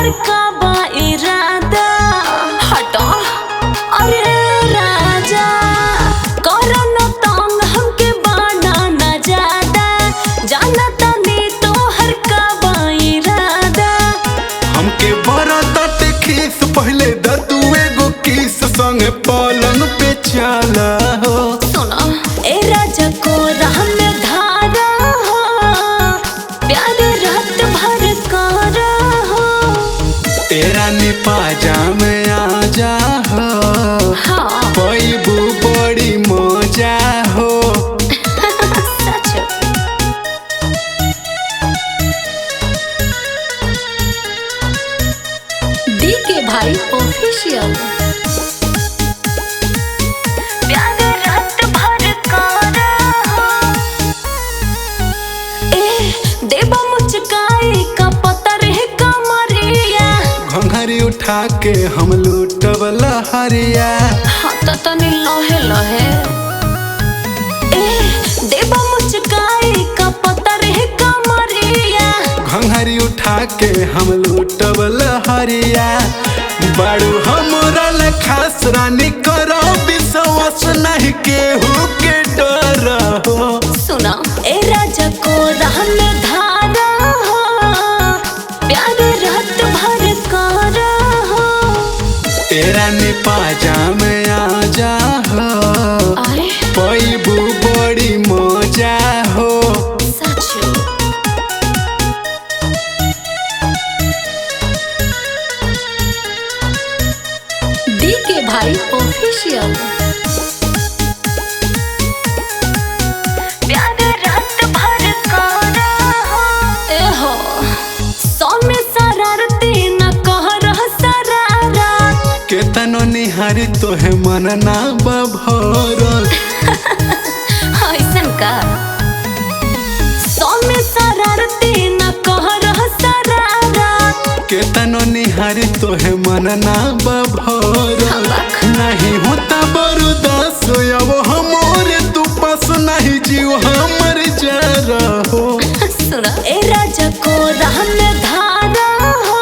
तोहर का बा इरादा हटा। अरे राजा करो न तंग हमके बाना न ज्यादा, जाना तनी तोहर का बा इरादा। हमके बरत खीस पहले द तू एगो किस संग पलंग पे चला हो। सुनो ए राजा को राह में धारा हो, प्यार रात भर करा हो। तेरा निपाजा में आ जा हो, हाँ पैबू बड़ी मजा हो। सच। DK भाई ऑफिशियल। प्यार रात भर करा हो। ए देवा मुचकाई का पता रहे कमरिया। घंघरी उठा के हम लूटब लहरिया। हाँ तो तनी लहे लहे। ए देवा मुचकाई का पता रहे कमरिया। घंघरी उठा के हम लूटब लहरिया। बारू हमरा ले खास रानी करो विश्वास नहीं केहू के डर हो। सुना ए राजा को राह में धारा हो, प्यार रात भर करा हो। तेरा निपाजा में आ जा हो, आए पैबू बड़ी मजा हो। सच। DK भाई ऑफिशियल। प्यार रात भर करा हो। ए हो सौ में शरारती न कह रह शरारत। केतनो निहारी तोहे मन ना बभोर। ऐसन का सौ में शरारती न कह रह शरारत। केतनो निहारी तोहे मन ना बभोर। नहीं होता बर्दाश्त अब हमरे तू पास नहीं जीव हमर जरा हो। सुना ए राजा को राह में धारा हो,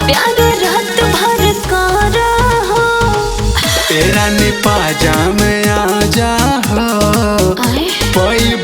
प्यार रात भर करा हो। तेरा निपाजा में आ जा हो, आए पैबू